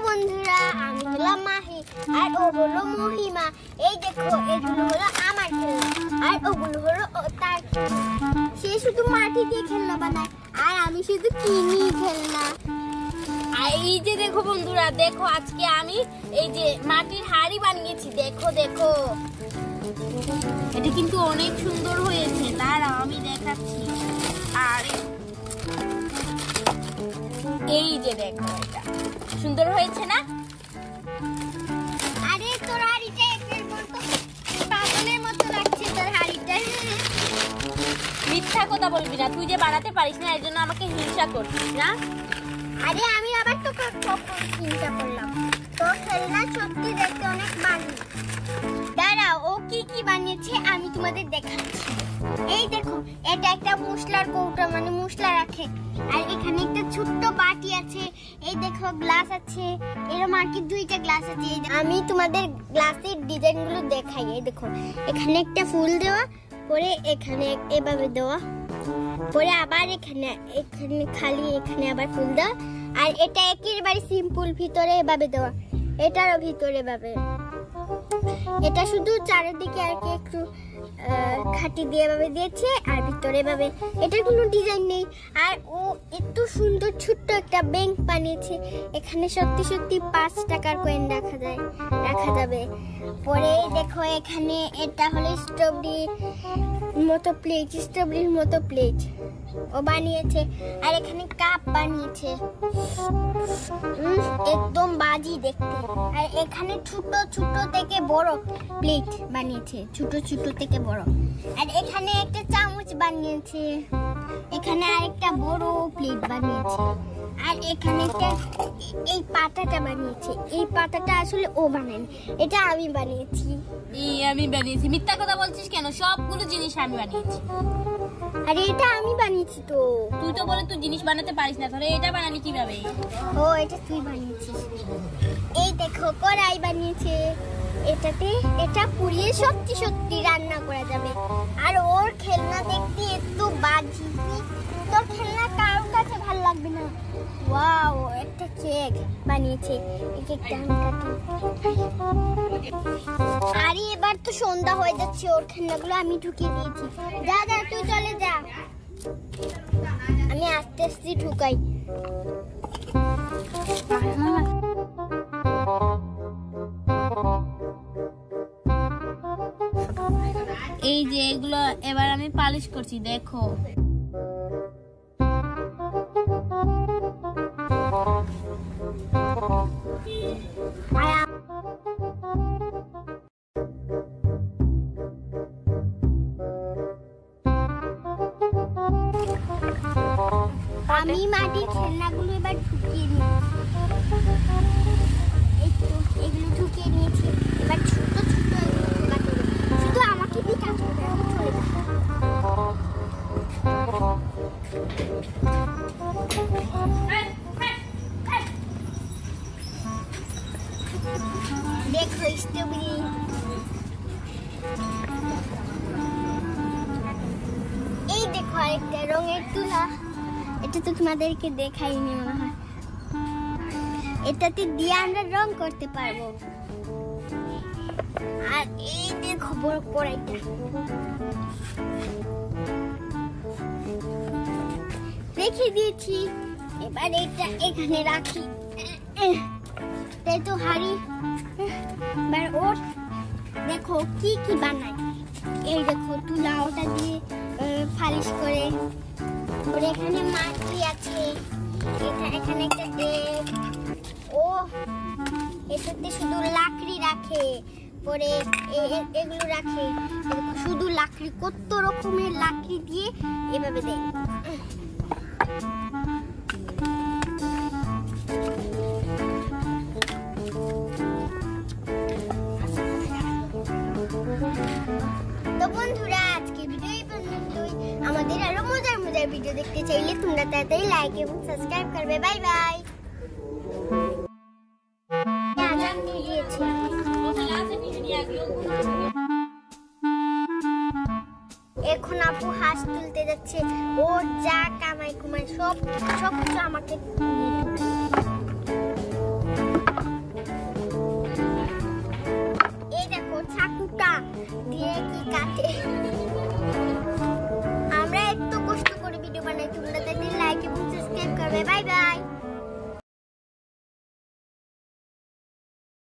বন্ধুরা, আমি হলাম মাহি আর ও হলো মহিমা। এই দেখো, এগুলো হলো আমার খেলনা আর ওগুলো হলো তার। সে শুধু মাটি দিয়ে খেলনা বানায় আর আমি শুধু কিনি খেলনা। আর এই যে দেখো বন্ধুরা, দেখো আজকে আমি এই যে মাটির হাড়ি বানিয়েছি। দেখো দেখো, এটা কিন্তু অনেক সুন্দর হয়েছে। দাঁড়াও আমি দেখাচ্ছি। আর এই যে দেখো, এটা সুন্দর হয়েছে না? আরে তোর হাড়িটা একের মতো পাগলের মতো লাগছে তোর হাড়িটা। মিথ্যা কথা বলবি না, তুই যে বানাতে পারিস না এর জন্য আমাকে হিংসা করছিস না? আরে আমি আবার তো কখন চিন্তা করলাম, তোর খেলনা সত্যি দেখতে অনেক ভালো। দাঁড়াও, ও কি কি বানিয়েছে আমি তোমাদের দেখাচ্ছি। এই দেখো, এটা একটা মশলার কৌটা, মানে মশলা রাখে। আর এখানে একটা ছোট্ট বাটি আছে। এই দেখো গ্লাস আছে, এরকম আর কি দুইটা গ্লাস আছে। আমি তোমাদের গ্লাসের ডিজাইনগুলো দেখাই। এই দেখো, এখানে একটা ফুল দেওয়া, পরে এখানে এভাবে দেওয়া, পরে আবার এখানে এখানে খালি, এখানে আবার ফুল দেওয়া। আর এটা একেবারে সিম্পল, ভিতরে এভাবে দেওয়া, এটারও ভিতরে এভাবে। এটা শুধু চারিদিকে আর কি একটু খাটি দিয়ে এভাবে দিয়েছে আর ভিতরে এভাবে। এটা কোনো ডিজাইন নেই। আর ও এত সুন্দর ছোট্ট একটা ব্যাংক বানিয়েছে। এখানে সত্যি সত্যি 5 টাকার কয়েন রাখা যাবে। পরে দেখো, এখানে এটা হলো স্ট্রবেরির মতো প্লেট ও বানিয়েছে। আর এখানে কাপ বানিয়েছে, একদম বাজি দেখতে। আর এখানে ছোট ছোট থেকে বড় প্লেট বানিয়েছে, ছোট ছোট থেকে বড়। আর এখানে একটা চামচ বানিয়েছে, এখানে আরেকটা বড় প্লেট বানিয়েছে। আর এখানে একটা এই পাতাটা বানিয়েছে। এই পাতাটা আসলে ও বানায়নি, এটা আমি বানিয়েছি। আমি বানিয়েছি? মিথ্যা কথা বলছিস কেন? সবগুলো জিনিস আমি বানিয়েছি। আরে এটা আমি বানিয়েছি তো। তুই তো বলে তুই জিনিস বানাতে পারিস না, তাহলে এটা বানালি কিভাবে? ও, এটা তুই বানিয়েছিস। এই দেখো, কড়াই বানিয়েছে। এটা পুড়িয়ে সত্যি সত্যি রান্না করা যাবে। আর ওর খেলনা দেখতে এত বাজি, তোর খেলনা কারোর কাছে ভালো লাগবে না। ওয়াও, একটা কেক বানিয়েছে। এই কেকটা আমি কাটি। আরে এবার তো সন্ধ্যা হয়ে যাচ্ছে, ওর খেলনাগুলো আমি ঢুকিয়ে দিয়েছি। যা যা, তুই চলে যা, আমি আস্তে আস্তে ঢুকাই। এই যে এগুলো এবার আমি পালিশ করছি, দেখো। আমি মাটির খেলনাগুলো এবার ঢুকিয়ে নিই। এই তো এগুলো ঢুকিয়ে নিয়েছি। এবার ছোট ছোট শুধু আমাকে দিয়ে কাজ করতে হবে। চলে যা। দেখো স্ট্রবেরি। এই দেখো আরেকটা রঙের তুলা। এটা তো তোমাদেরকে দেখাইনি মনে হয়। এটাতে দিয়ে আমরা রং করতে পারবো। আর এই দেখো বড় কড়াইটা, রেখে দিয়েছি। এবার এটা এখানে রাখি। তাই তো হাড়ি। এবার ওর দেখো কি কি বানায়। এই দেখো তুলা, ওটা দিয়ে ফালিশ করে। ওর এখানে মাটি আছে, এখানে একটা ডেক। ও এটাতে শুধু লাকড়ি রাখে, পরে এগুলো রাখে। শুধু লাকড়ি, কত রকমের লাকড়ি দিয়ে এভাবে দেয়। তো বন্ধুরা, আজকে ভিডিও এই পর্যন্তই। আমাদের আরো মজার মজার ভিডিও দেখতে চাইলে তোমরা তাড়াতাড়ি লাইক এবং সাবস্ক্রাইব করবে। Bye bye. এখন আপু হাঁস তুলতে যাচ্ছে। ও যা কামাই কুমাই সব কিছু আমাকে হবে। Bye bye.